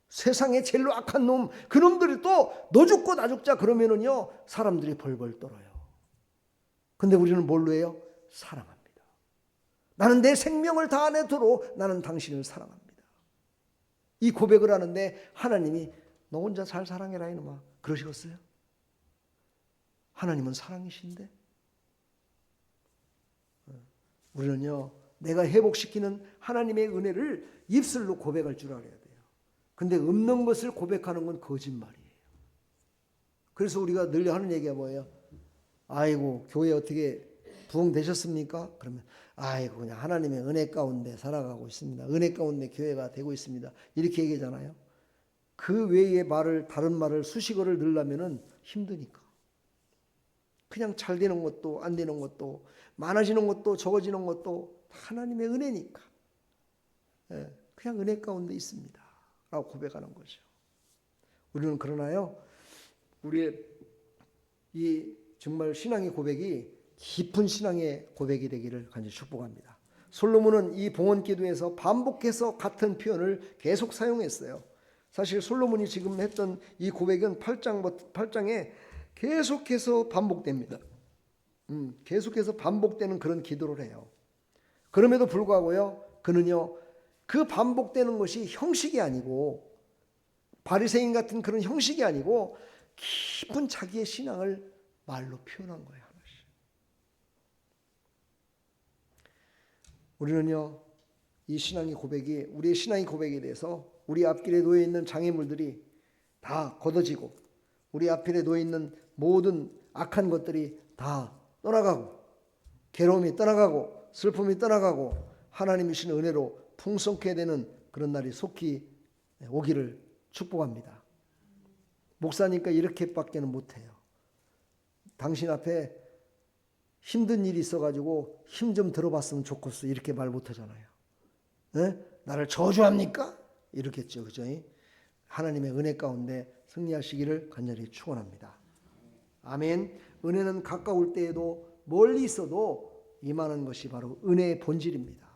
세상에 제일 악한 놈, 그놈들이 또 너 죽고 나 죽자 그러면은요, 사람들이 벌벌 떨어요. 근데 우리는 뭘로 해요? 사랑합니다. 나는 내 생명을 다 내도록 나는 당신을 사랑합니다. 이 고백을 하는데 하나님이 너 혼자 잘 사랑해라 이놈아 그러시겠어요? 하나님은 사랑이신데 우리는요, 내가 회복시키는 하나님의 은혜를 입술로 고백할 줄 알아야 돼요. 근데 없는 것을 고백하는 건 거짓말이에요. 그래서 우리가 늘 하는 얘기가 뭐예요? 아이고 교회 어떻게 부흥되셨습니까? 그러면 아이고 그냥 하나님의 은혜 가운데 살아가고 있습니다. 은혜 가운데 교회가 되고 있습니다. 이렇게 얘기하잖아요. 그 외의 말을, 다른 말을 수식어를 넣으려면 힘드니까. 그냥 잘 되는 것도 안 되는 것도 많아지는 것도 적어지는 것도 하나님의 은혜니까 그냥 은혜 가운데 있습니다 라고 고백하는 거죠. 우리는 그러나요, 우리의 이 정말 신앙의 고백이 깊은 신앙의 고백이 되기를 간절히 축복합니다. 솔로몬은 이 봉헌 기도에서 반복해서 같은 표현을 계속 사용했어요. 사실 솔로몬이 지금 했던 이 고백은 8장에 계속해서 반복됩니다. 계속해서 반복되는 그런 기도를 해요. 그럼에도 불구하고요, 그는요, 그 반복되는 것이 형식이 아니고 바리새인 같은 그런 형식이 아니고 깊은 자기의 신앙을 말로 표현한 거예요. 하나씩. 우리는요, 이 신앙의 고백이, 우리의 신앙의 고백에 대해서 우리 앞길에 놓여 있는 장애물들이 다 걷어지고 우리 앞길에 놓여 있는 모든 악한 것들이 다 떠나가고 괴로움이 떠나가고 슬픔이 떠나가고 하나님이 주신 은혜로 풍성케 되는 그런 날이 속히 오기를 축복합니다. 목사니까 이렇게밖에는 못해요. 당신 앞에 힘든 일이 있어가지고 힘 좀 들어봤으면 좋겠어 이렇게 말 못하잖아요. 네? 나를 저주합니까? 이렇겠죠, 그죠? 하나님의 은혜 가운데 승리하시기를 간절히 축원합니다. 아멘. 은혜는 가까울 때에도 멀리 있어도 임하는 것이 바로 은혜의 본질입니다.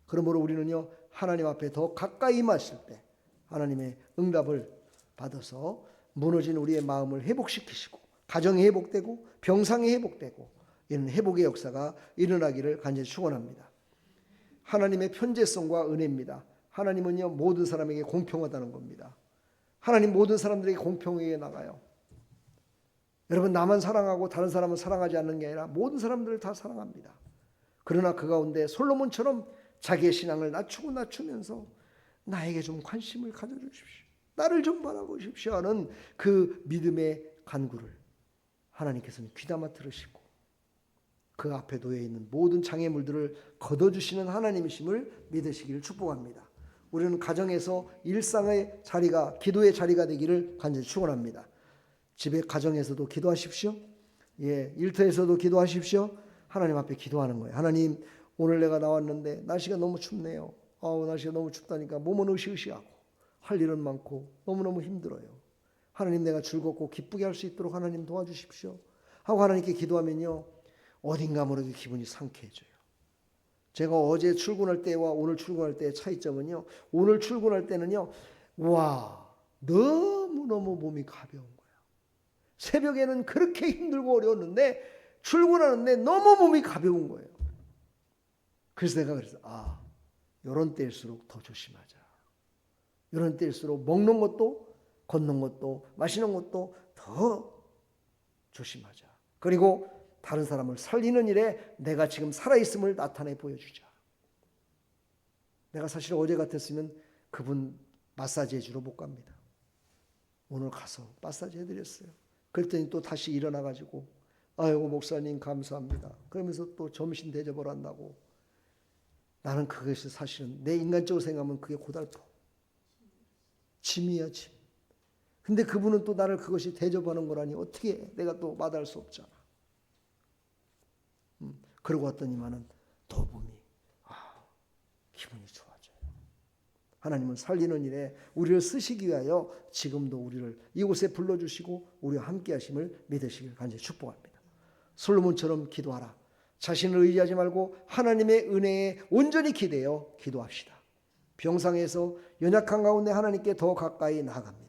그러므로 우리는요, 하나님 앞에 더 가까이 임하실 때 하나님의 응답을 받아서 무너진 우리의 마음을 회복시키시고 가정이 회복되고 병상이 회복되고 이런 회복의 역사가 일어나기를 간절히 축원합니다. 하나님의 편재성과 은혜입니다. 하나님은요, 모든 사람에게 공평하다는 겁니다. 하나님 모든 사람들에게 공평하게 나가요. 여러분, 나만 사랑하고 다른 사람은 사랑하지 않는 게 아니라 모든 사람들을 다 사랑합니다. 그러나 그 가운데 솔로몬처럼 자기의 신앙을 낮추면서 나에게 좀 관심을 가져주십시오, 나를 좀 바라보십시오 하는 그 믿음의 간구를 하나님께서는 귀담아 들으시고 그 앞에 놓여있는 모든 장애물들을 걷어주시는 하나님이심을 믿으시기를 축복합니다. 우리는 가정에서 일상의 자리가, 기도의 자리가 되기를 간절히 축원합니다. 집에, 가정에서도 기도하십시오. 일터에서도 기도하십시오. 하나님 앞에 기도하는 거예요. 하나님, 오늘 내가 나왔는데 날씨가 너무 춥네요. 날씨가 너무 춥다니까 몸은 으시으시하고 할 일은 많고 너무너무 힘들어요. 하나님, 내가 즐겁고 기쁘게 할 수 있도록 하나님 도와주십시오 하고 하나님께 기도하면요, 어딘가 모르게 기분이 상쾌해져요. 제가 어제 출근할 때와 오늘 출근할 때의 차이점은요, 오늘 출근할 때는요, 와, 너무너무 몸이 가벼운 거예요. 새벽에는 그렇게 힘들고 어려웠는데 출근하는데 너무 몸이 가벼운 거예요. 그래서 내가 이런 때일수록 더 조심하자. 이런 때일수록 먹는 것도 걷는 것도 마시는 것도 더 조심하자. 그리고 다른 사람을 살리는 일에 내가 지금 살아있음을 나타내 보여주자. 내가 사실 어제 같았으면 그분 마사지 해주러 못 갑니다. 오늘 가서 마사지 해드렸어요. 그랬더니 또 다시 일어나가지고 아이고 목사님 감사합니다. 그러면서 또 점심 대접을 한다고. 나는 그것이 사실은 내 인간적으로 생각하면 그게 고달퍼. 짐이야 짐. 근데 그분은 또 나를 그것이 대접하는 거라니 어떻게 내가 또 마다할 수 없잖아. 그러고 왔더니만은 더 몸이 기분이 좋아져요. 하나님은 살리는 일에 우리를 쓰시기 위하여 지금도 우리를 이곳에 불러주시고 우리와 함께 하심을 믿으시길 간절히 축복합니다. 솔로몬처럼 기도하라. 자신을 의지하지 말고 하나님의 은혜에 온전히 기대어 기도합시다. 병상에서 연약한 가운데 하나님께 더 가까이 나아갑니다.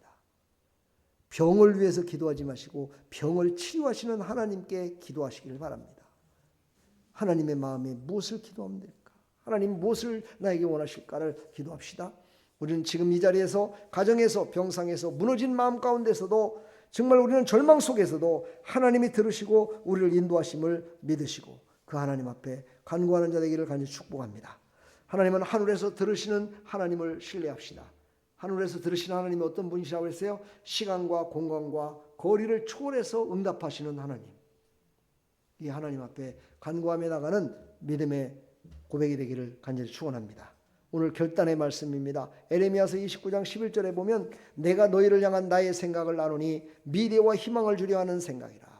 병을 위해서 기도하지 마시고 병을 치료하시는 하나님께 기도하시길 바랍니다. 하나님의 마음에 무엇을 기도하면 될까? 하나님 무엇을 나에게 원하실까를 기도합시다. 우리는 지금 이 자리에서 가정에서 병상에서 무너진 마음 가운데서도 정말 우리는 절망 속에서도 하나님이 들으시고 우리를 인도하심을 믿으시고 그 하나님 앞에 간구하는 자 되기를 간절히 축복합니다. 하나님은 하늘에서 들으시는 하나님을 신뢰합시다. 하늘에서 들으시는 하나님이 어떤 분이시라고 했어요? 시간과 공간과 거리를 초월해서 응답하시는 하나님. 이 하나님 앞에 간구하며 나가는 믿음의 고백이 되기를 간절히 축원합니다. 오늘 결단의 말씀입니다. 에레미야서 29장 11절에 보면 내가 너희를 향한 나의 생각을 나누니 미래와 희망을 주려 하는 생각이라.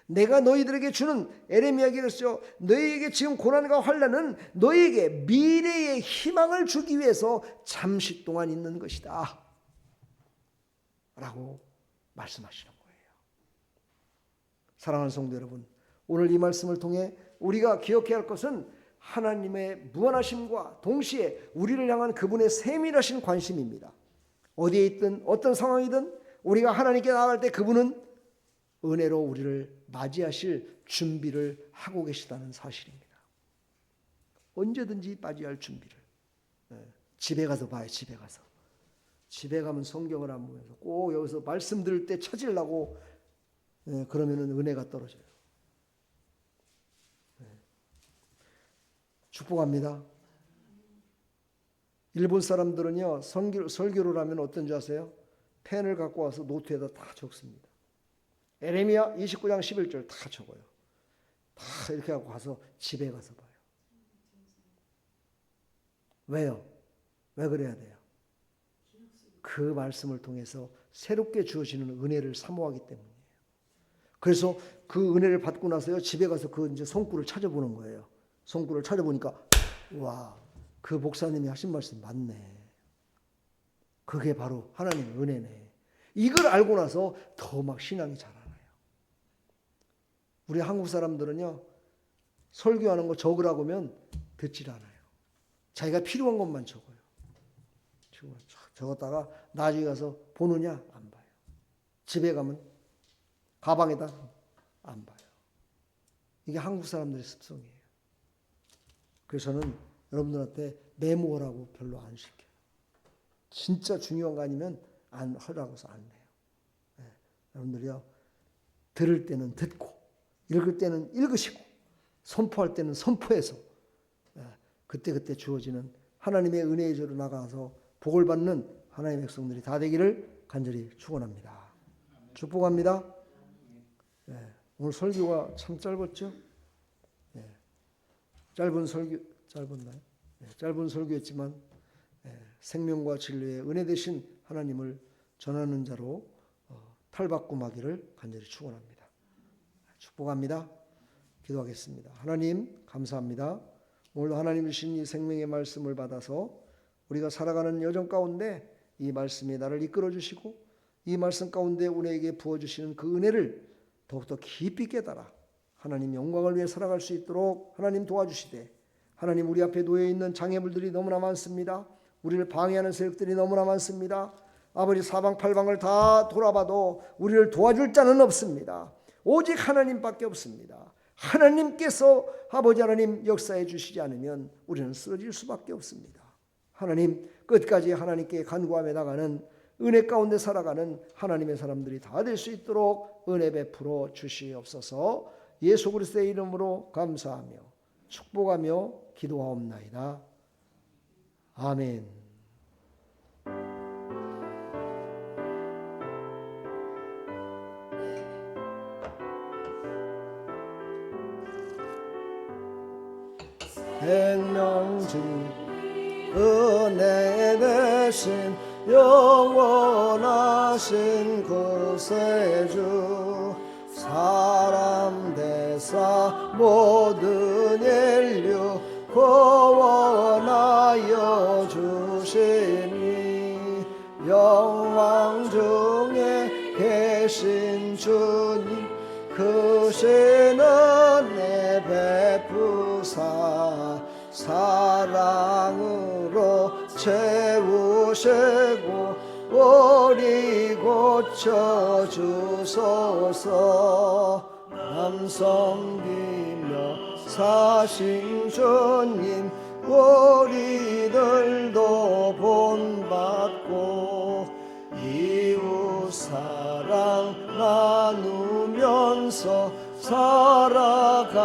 내가 너희들에게 주는 에레미야에게 그랬죠. 너희에게 지금 고난과 환난은 너희에게 미래의 희망을 주기 위해서 잠시 동안 있는 것이다 라고 말씀하시는 거예요. 사랑하는 성도 여러분, 오늘 이 말씀을 통해 우리가 기억해야 할 것은 하나님의 무한하심과 동시에 우리를 향한 그분의 세밀하신 관심입니다. 어디에 있든 어떤 상황이든 우리가 하나님께 나아갈 때 그분은 은혜로 우리를 맞이하실 준비를 하고 계시다는 사실입니다. 언제든지 맞이할 할 준비를. 집에 가서 봐요. 집에 가서. 집에 가면 성경을 안 보면서 꼭 여기서 말씀 들을 때 찾으려고 그러면은 은혜가 떨어져요. 축복합니다. 일본 사람들은요 설교를 하면 어떤지 아세요? 펜을 갖고 와서 노트에다 다 적습니다. 에레미야 29장 11절 다 적어요. 다 이렇게 하고 가서 집에 가서 봐요. 왜요? 왜 그래야 돼요? 그 말씀을 통해서 새롭게 주어지는 은혜를 사모하기 때문이에요. 그래서 그 은혜를 받고 나서요 집에 가서 그 이제 손구를 찾아보는 거예요. 손구를 찾아보니까 와, 그 목사님이 하신 말씀 맞네. 그게 바로 하나님의 은혜네. 이걸 알고 나서 더 막 신앙이 자라나요. 우리 한국 사람들은요 설교하는 거 적으라고 하면 듣질 않아요. 자기가 필요한 것만 적어요. 적었다가 나중에 가서 보느냐 안 봐요. 집에 가면 가방에다 안 봐요. 이게 한국 사람들의 습성이에요. 그래서 저는 여러분들한테 메모하라고 별로 안 시켜요. 진짜 중요한 거 아니면 안 하라고 해서 안 해요. 여러분들이요 들을 때는 듣고 읽을 때는 읽으시고 선포할 때는 선포해서 그때그때 주어지는 하나님의 은혜의 저로 나가서 복을 받는 하나님의 백성들이 다 되기를 간절히 축원합니다. 축복합니다. 오늘 설교가 참 짧았죠? 짧은 짧았나요? 짧은 설교였지만 생명과 진리의 은혜 되신 하나님을 전하는 자로 탈바꿈하기를 간절히 축원합니다. 축복합니다. 기도하겠습니다. 하나님 감사합니다. 오늘도 하나님 주신 이 생명의 말씀을 받아서 우리가 살아가는 여정 가운데 이 말씀이 나를 이끌어 주시고 이 말씀 가운데 우리에게 부어주시는 그 은혜를 더욱더 깊이 깨달아 하나님 영광을 위해 살아갈 수 있도록 하나님 도와주시되 하나님 우리 앞에 놓여있는 장애물들이 너무나 많습니다. 우리를 방해하는 세력들이 너무나 많습니다. 아버지 사방팔방을 다 돌아봐도 우리를 도와줄 자는 없습니다. 오직 하나님밖에 없습니다. 하나님께서 아버지 하나님 역사해 주시지 않으면 우리는 쓰러질 수밖에 없습니다. 하나님 끝까지 하나님께 간구하며 나가는 은혜 가운데 살아가는 하나님의 사람들이 다 될 수 있도록 은혜 베풀어 주시옵소서. 예수 그리스도의 이름으로 감사하며 축복하며 기도하옵나이다. 아멘. 생명주 은혜 되신 영원하신 구세주 사람 대사 모든 인류 구원하여 주시니 영광 중에 계신 주님 크신 은혜 베푸사 사랑으로 채우시고 우리 고쳐주소서. 남 섬기며 사신 주님 우리들도 본받고 이웃 사랑 나누면서 살아가게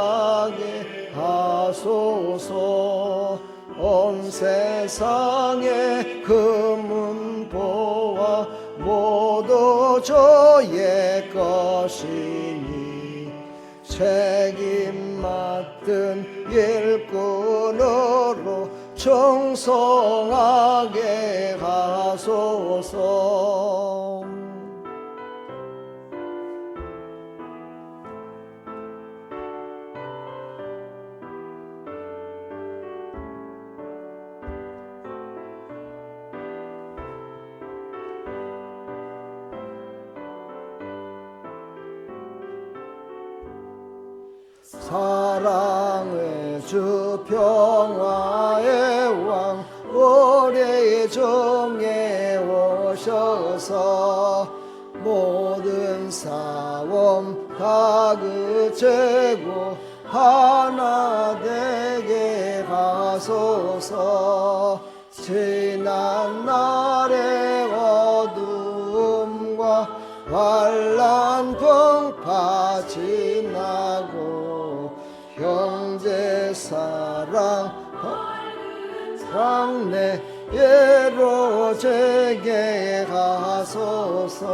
하소서. 온 세상의 금은보화 모두 주의 것이니 책임 맡은 일꾼으로 충성하게 하소서. 사랑의 주 평화의 왕 우리 중에 오셔서 모든 싸움 다 그치고 하나 되게 하소서. 지난 날의 어두움과 환난 풍파 지나고 형제 사랑 장래 이루어지게 하소서.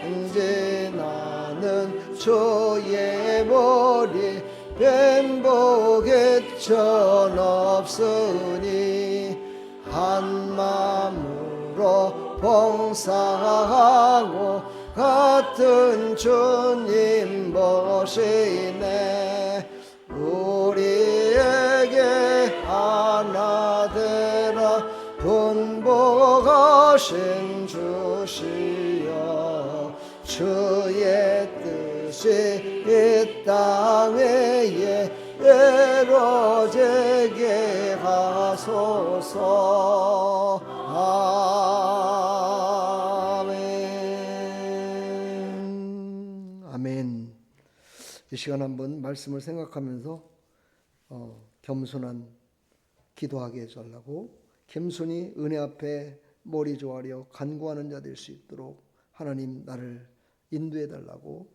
이제 나는 주의 머리 뱀복의 천 없으니 한 마음으로 봉사하고 같은 주님 보시네. 우리에게 하나 되라 분복하신 주시여. 주의 뜻이 이 땅에 이루어지게 하소서. 아멘. 이 시간 한번 말씀을 생각하면서 겸손한 기도하게 해달라고, 겸손히 은혜 앞에 머리 조아려 간구하는 자 될 수 있도록 하나님 나를 인도해 달라고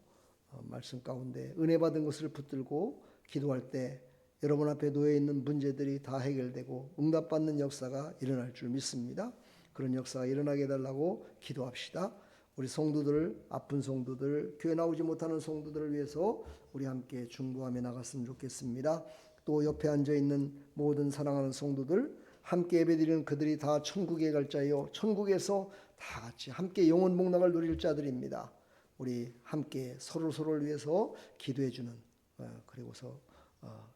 말씀 가운데 은혜 받은 것을 붙들고 기도할 때 여러분 앞에 놓여 있는 문제들이 다 해결되고 응답받는 역사가 일어날 줄 믿습니다. 그런 역사가 일어나게 해달라고 기도합시다. 우리 성도들, 아픈 성도들, 교회 나오지 못하는 성도들을 위해서 우리 함께 중보하며 나갔으면 좋겠습니다. 또 옆에 앉아있는 모든 사랑하는 성도들, 함께 예배드리는 그들이 다 천국에 갈 자요, 천국에서 다 같이 함께 영원 복락을 누릴 자들입니다. 우리 함께 서로를 위해서 기도해주는, 그리고서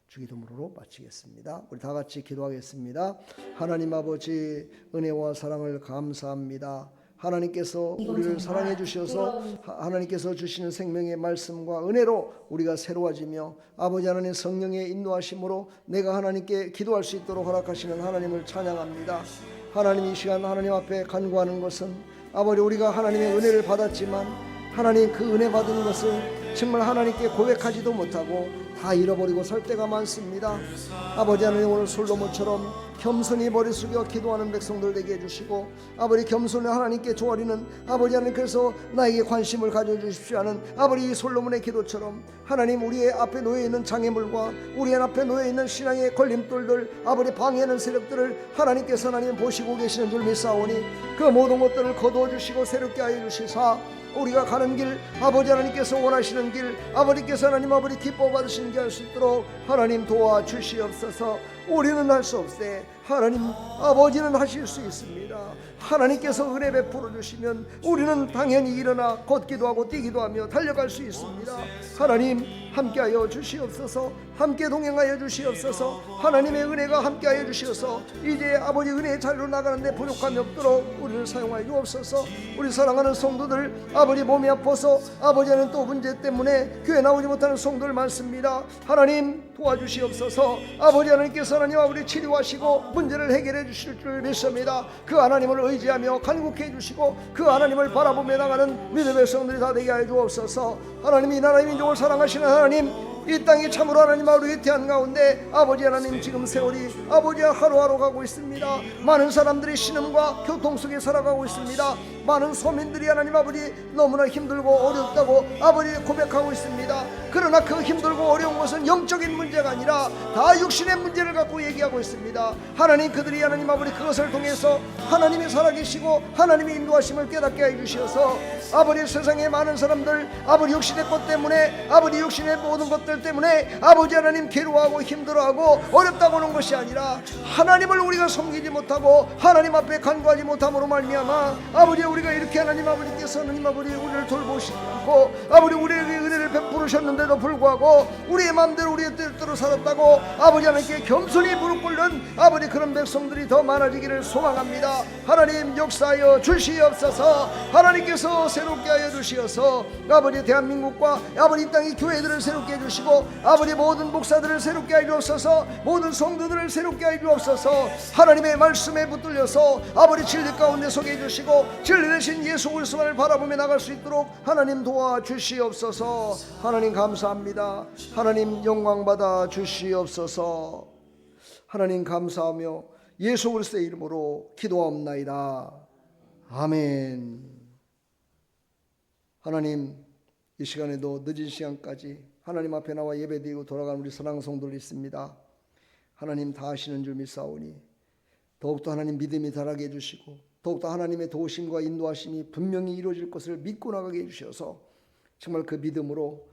주기도문으로 마치겠습니다. 우리 다 같이 기도하겠습니다. 하나님 아버지, 은혜와 사랑을 감사합니다. 하나님께서 우리를 사랑해 주셔서 하나님께서 주시는 생명의 말씀과 은혜로 우리가 새로워지며 아버지 하나님 성령의 인도하심으로 내가 하나님께 기도할 수 있도록 허락하시는 하나님을 찬양합니다. 하나님, 이 시간 하나님 앞에 간구하는 것은 아버지 우리가 하나님의 은혜를 받았지만 하나님 그 은혜 받은 것을 정말 하나님께 고백하지도 못하고 다 잃어버리고 살 때가 많습니다. 아버지 하나님, 오늘 솔로몬처럼 겸손히 머리 숙여 기도하는 백성들 되게 해주시고, 아버지 겸손히 하나님께 조아리는 아버지 하나님, 그래서 나에게 관심을 가져주십시오 하는 아버지 솔로몬의 기도처럼 하나님, 우리의 앞에 놓여있는 장애물과 우리의 앞에 놓여있는 신앙의 걸림돌들, 아버지 방해하는 세력들을 하나님께서 하나님 보시고 계시는 줄 믿사오니 그 모든 것들을 거두어 주시고 새롭게 하여 주시사 우리가 가는 길, 아버지 하나님께서 원하시는 길, 아버지께서 하나님 아버지 기뻐 받으시는 길 할 수 있도록 하나님 도와주시옵소서. 우리는 할 수 없세 하나님 아버지는 하실 수 있습니다. 하나님께서 은혜 베풀어 주시면 우리는 당연히 일어나 걷기도 하고 뛰기도 하며 달려갈 수 있습니다. 하나님 함께하여 주시옵소서. 함께 동행하여 주시옵소서. 하나님의 은혜가 함께하여 주시어서 이제 아버지 은혜의 자리로 나가는데 부족함이 없도록 우리를 사용하여 주옵소서. 우리 사랑하는 성도들, 아버지 몸이 아파서 아버지는 또 문제 때문에 교회 나오지 못하는 성도들 많습니다. 하나님 도와주시옵소서. 아버지 하나님께서 하나님 아버지 치료하시고 문제를 해결해 주실 줄 믿습니다. 그 하나님을 의지하며 간구해 해 주시고 그 하나님을 바라보며 나가는 믿음의 성들이 다 되게 하여 주옵소서. 하나님, 이 나라의 민족을 사랑하시는 하나님, 이 땅이 참으로 하나님 아버지 위태한 가운데 아버지 하나님, 지금 세월이 아버지와 하루하루 가고 있습니다. 많은 사람들이 신음과 교통 속에 살아가고 있습니다. 많은 서민들이 하나님 아버지 너무나 힘들고 어렵다고 아버지 고백하고 있습니다. 그러나 그 힘들고 어려운 것은 영적인 문제가 아니라 다 육신의 문제를 갖고 얘기하고 있습니다. 하나님, 그들이 하나님 아버지 그것을 통해서 하나님이 살아계시고 하나님의 인도하심을 깨닫게 해주셔서 아버지 세상에 많은 사람들 아버지 육신의 것 때문에 아버지 육신의 모든 것들 때문에 아버지 하나님 괴로워하고 힘들어하고 어렵다고 하는 것이 아니라 하나님을 우리가 섬기지 못하고 하나님 앞에 간구하지 못함으로 말미암아 아버지 우리가 이렇게 하나님 아버지께서 하나님 아버지 우리를 돌보시지 않고 아버지 우리에게 은혜를 베푸셨는데도 불구하고 우리의 마음대로 우리의 뜻대로 살았다고 아버지 하나님께 겸손히 무릎 꿇는 아버지 그런 백성들이 더 많아지기를 소망합니다. 하나님 역사하여 주시옵소서. 하나님께서 새롭게 하여 주시어서 아버지 대한민국과 아버지 이 땅의 교회들을 새롭게 해주시고 아버지 모든 목사들을 새롭게 하여 주옵소서. 모든 성도들을 새롭게 하여 주옵소서. 하나님의 말씀에 붙들려서 아버지 진리 가운데 서게 해주시고 진리 대신 예수 그리스도를 바라보며 나갈 수 있도록 하나님 도와주시옵소서. 하나님 감사합니다. 하나님 영광 받아 주시옵소서. 하나님 감사하며 예수 그리스도의 이름으로 기도하옵나이다. 아멘. 하나님, 이 시간에도 늦은 시간까지 하나님 앞에 나와 예배드리고 돌아가는 우리 사랑하는 성도들 있습니다. 하나님 다 아시는 줄 믿사오니 더욱더 하나님 믿음이 자라게 해주시고 더욱더 하나님의 도우심과 인도하심이 분명히 이루어질 것을 믿고 나가게 해주셔서 정말 그 믿음으로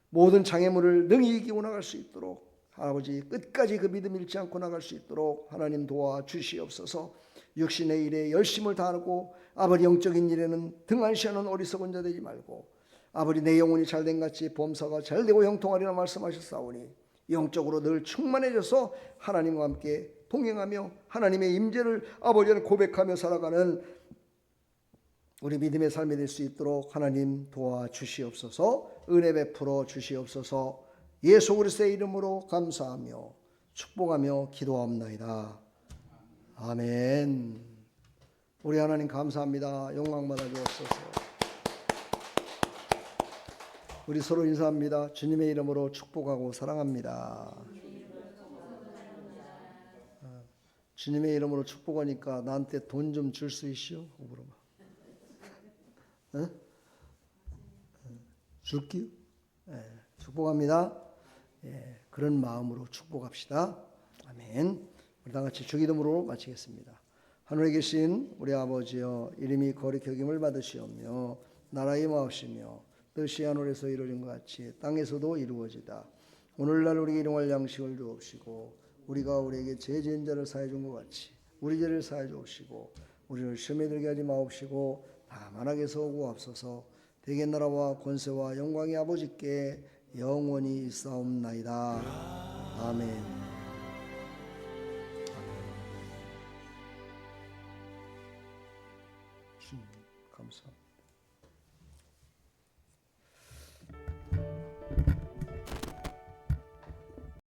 모든 장애물을 능히 이기고 나갈 수 있도록 아버지 끝까지 그 믿음 잃지 않고 나갈 수 있도록 하나님 도와주시옵소서. 육신의 일에 열심을 다하고 아버지 영적인 일에는 등한시하는 어리석은 자 되지 말고 아버지 내 영혼이 잘된 같이 범사가 잘되고 형통하리라 말씀하셨사오니 영적으로 늘 충만해져서 하나님과 함께 동행하며 하나님의 임재를 아버지를 고백하며 살아가는 우리 믿음의 삶이 될 수 있도록 하나님 도와주시옵소서. 은혜 베풀어 주시옵소서. 예수 그리스도의 이름으로 감사하며 축복하며 기도하옵나이다. 아멘. 우리 하나님 감사합니다. 영광 받아 주옵소서. 우리 서로 인사합니다. 주님의 이름으로 축복하고 사랑합니다. 주님의 이름으로 축복하니까 나한테 돈 좀 줄 수 있시오? 물어봐. 어? 줄게요. 축복합니다. 그런 마음으로 축복합시다. 아멘. 우리 다 같이 주기도문으로 마치겠습니다. 하늘에 계신 우리 아버지여, 이름이 거룩히 여김을 받으시오며 나라의 마옵시며 뜻이 하늘에서 이루어진 것 같이 땅에서도 이루어지다. 오늘날 우리에게 일용할 양식을 주옵시고 우리가 우리에게 죄 지은 자를 사해 준 것 같이 우리 죄를 사해 주옵시고 우리를 시험에 들게 하지 마옵시고 다만 악에서 구하옵소서. 대개 나라와 권세와 영광이 아버지께 영원히 있사옵나이다. 아멘. 주님 감사합니다.